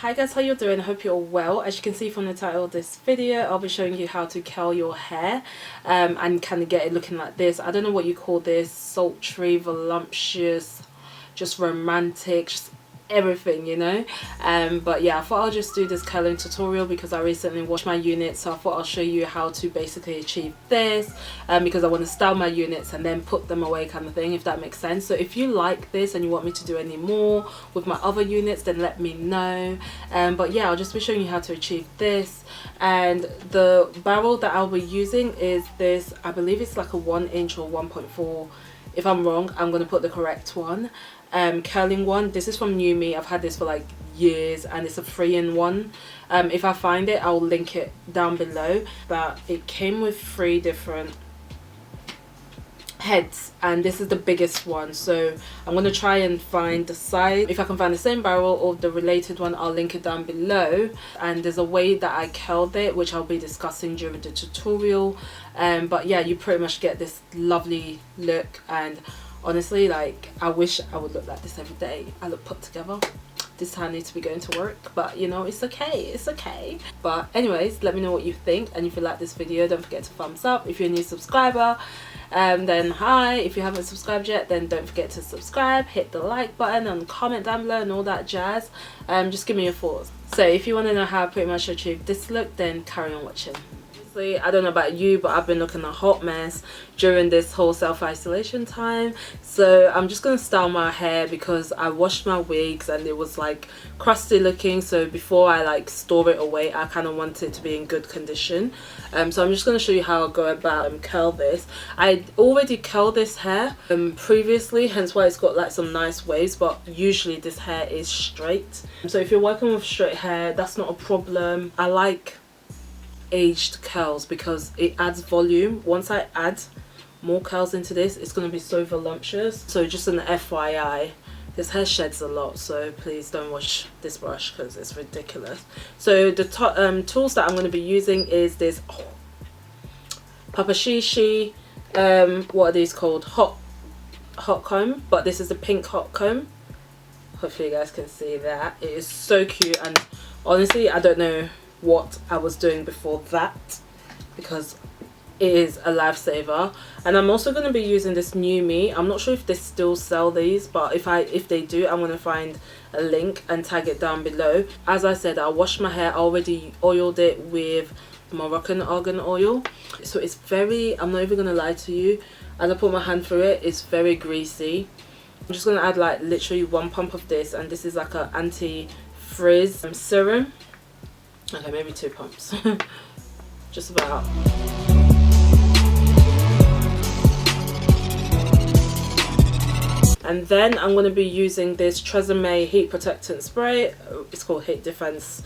Hi guys, how you doing? I hope you're well. As you can see from the title of this video, I'll be showing you how to curl your hair and kind of get it looking like this. I don't know what you call this, sultry, voluptuous, just romantic, just everything, you know. But yeah, I thought I'll just do this curling tutorial because I recently washed my units, so I thought I'll show you how to basically achieve this because I want to style my units and then put them away kind of thing, if that makes sense. So if you like this and you want me to do any more with my other units, then let me know. But yeah, I'll just be showing you how to achieve this. And the barrel that I'll be using is this, I believe it's like a 1 inch or 1.4. If I'm wrong, I'm going to put the correct one. Curling one. This is from New Me. I've had this for like years and it's a 3-in-1. If I find it, I'll link it down below. But it came with 3 different heads and this is the biggest one, so I'm going to try and find the size. If I can find the same barrel or the related one, I'll link it down below. And there's a way that I curled it which I'll be discussing during the tutorial. But yeah, you pretty much get this lovely look, and honestly, like, I wish I would look like this every day. I look put together. This time I need to be going to work, but you know, it's okay, it's okay. But anyways, let me know what you think, and if you like this video, don't forget to thumbs up. If you're a new subscriber, then hi. If you haven't subscribed yet, then don't forget to subscribe, hit the like button and comment down below and all that jazz. Just give me your thoughts. So if you want to know how I pretty much achieve this look, then carry on watching. I don't know about you, but I've been looking a hot mess during this whole self-isolation time, so I'm just gonna style my hair because I washed my wigs and it was like crusty looking. So before I like store it away, I kind of want it to be in good condition. So I'm just going to show you how I go about curl this. I already curled this hair previously, hence why it's got like some nice waves, but usually this hair is straight. So if you're working with straight hair, that's not a problem. I like aged curls because it adds volume. Once I add more curls into this, it's going to be so voluptuous. So just an FYI, this hair sheds a lot, so please don't wash this brush because it's ridiculous. So the tools that I'm going to be using is this Papashishi, what are these called, hot comb, but this is the pink hot comb. Hopefully you guys can see that. It is so cute, and honestly I don't know what I was doing before that because it is a lifesaver. And I'm also going to be using this New Me. I'm not sure if they still sell these, but if they do, I'm going to find a link and tag it down below. As I said, I washed my hair. I already oiled it with Moroccan argan oil, so it's very, I'm not even going to lie to you, as I put my hand through it, it's very greasy. I'm just going to add like literally 1 pump of this, and this is like an anti-frizz serum. Okay, maybe 2 pumps. Just about. And then I'm going to be using this Tresemme heat protectant spray. It's called Heat Defense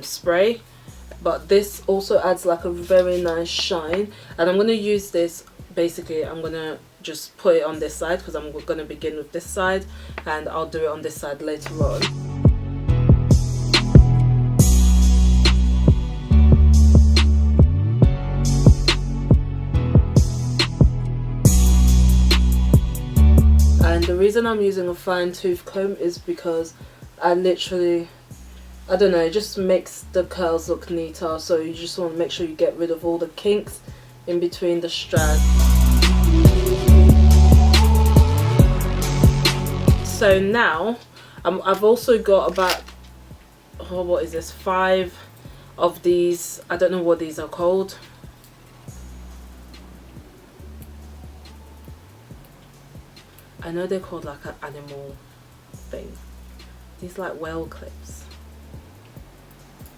spray. But this also adds like a very nice shine. And I'm going to use this, basically I'm going to just put it on this side because I'm going to begin with this side. And I'll do it on this side later on. And the reason I'm using a fine tooth comb is because I literally, I don't know, it just makes the curls look neater. So you just want to make sure you get rid of all the kinks in between the strands. So now I've also got about, oh, what is this, 5 of these, I don't know what these are called. I know they're called like an animal thing. These like whale clips.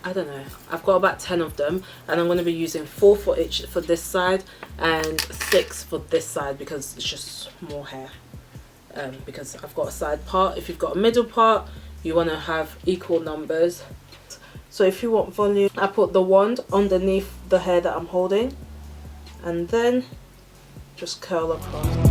I don't know. I've got about 10 of them, and I'm going to be using 4 for each for this side and 6 for this side because it's just more hair. Because I've got a side part. If you've got a middle part, you want to have equal numbers. So if you want volume, I put the wand underneath the hair that I'm holding, and then just curl across.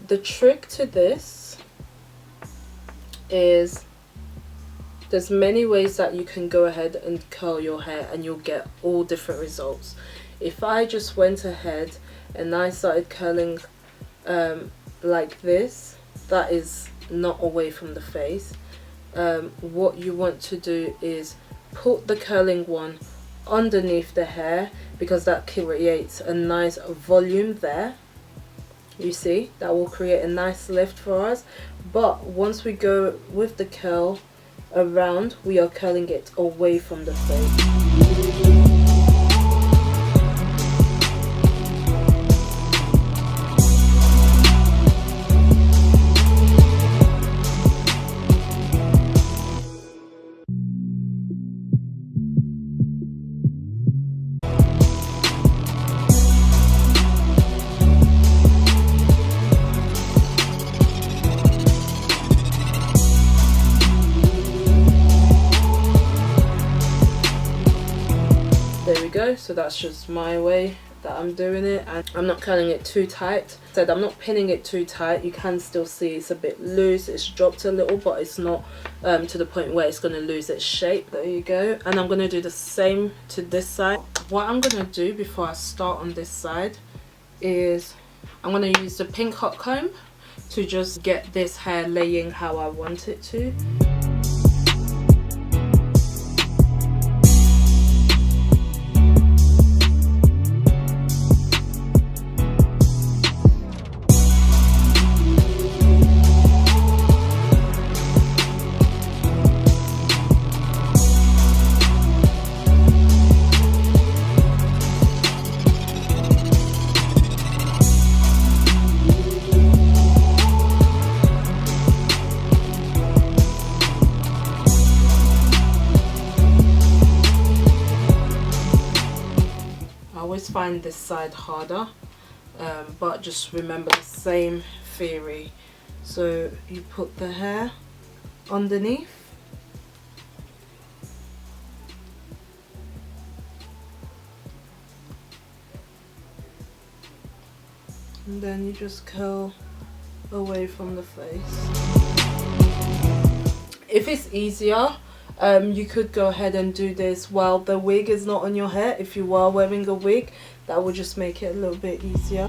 the trick to this is there's many ways that you can go ahead and curl your hair and you'll get all different results. If I just went ahead and I started curling like this, that is not away from the face. What you want to do is put the curling one underneath the hair, because that creates a nice volume there. You see, that will create a nice lift for us. But once we go with the curl around, we are curling it away from the face. There we go. So that's just my way that I'm doing it, and I'm not curling it too tight. I'm not pinning it too tight. You can still see it's a bit loose, it's dropped a little, but it's not to the point where it's going to lose its shape. There you go. And I'm going to do the same to this side. What I'm going to do before I start on this side is I'm going to use the pink hot comb to just get this hair laying how I want it to. Find this side harder, but just remember the same theory. So you put the hair underneath, and then you just curl away from the face. If it's easier, you could go ahead and do this while the wig is not on your hair. If you are wearing a wig, that will just make it a little bit easier.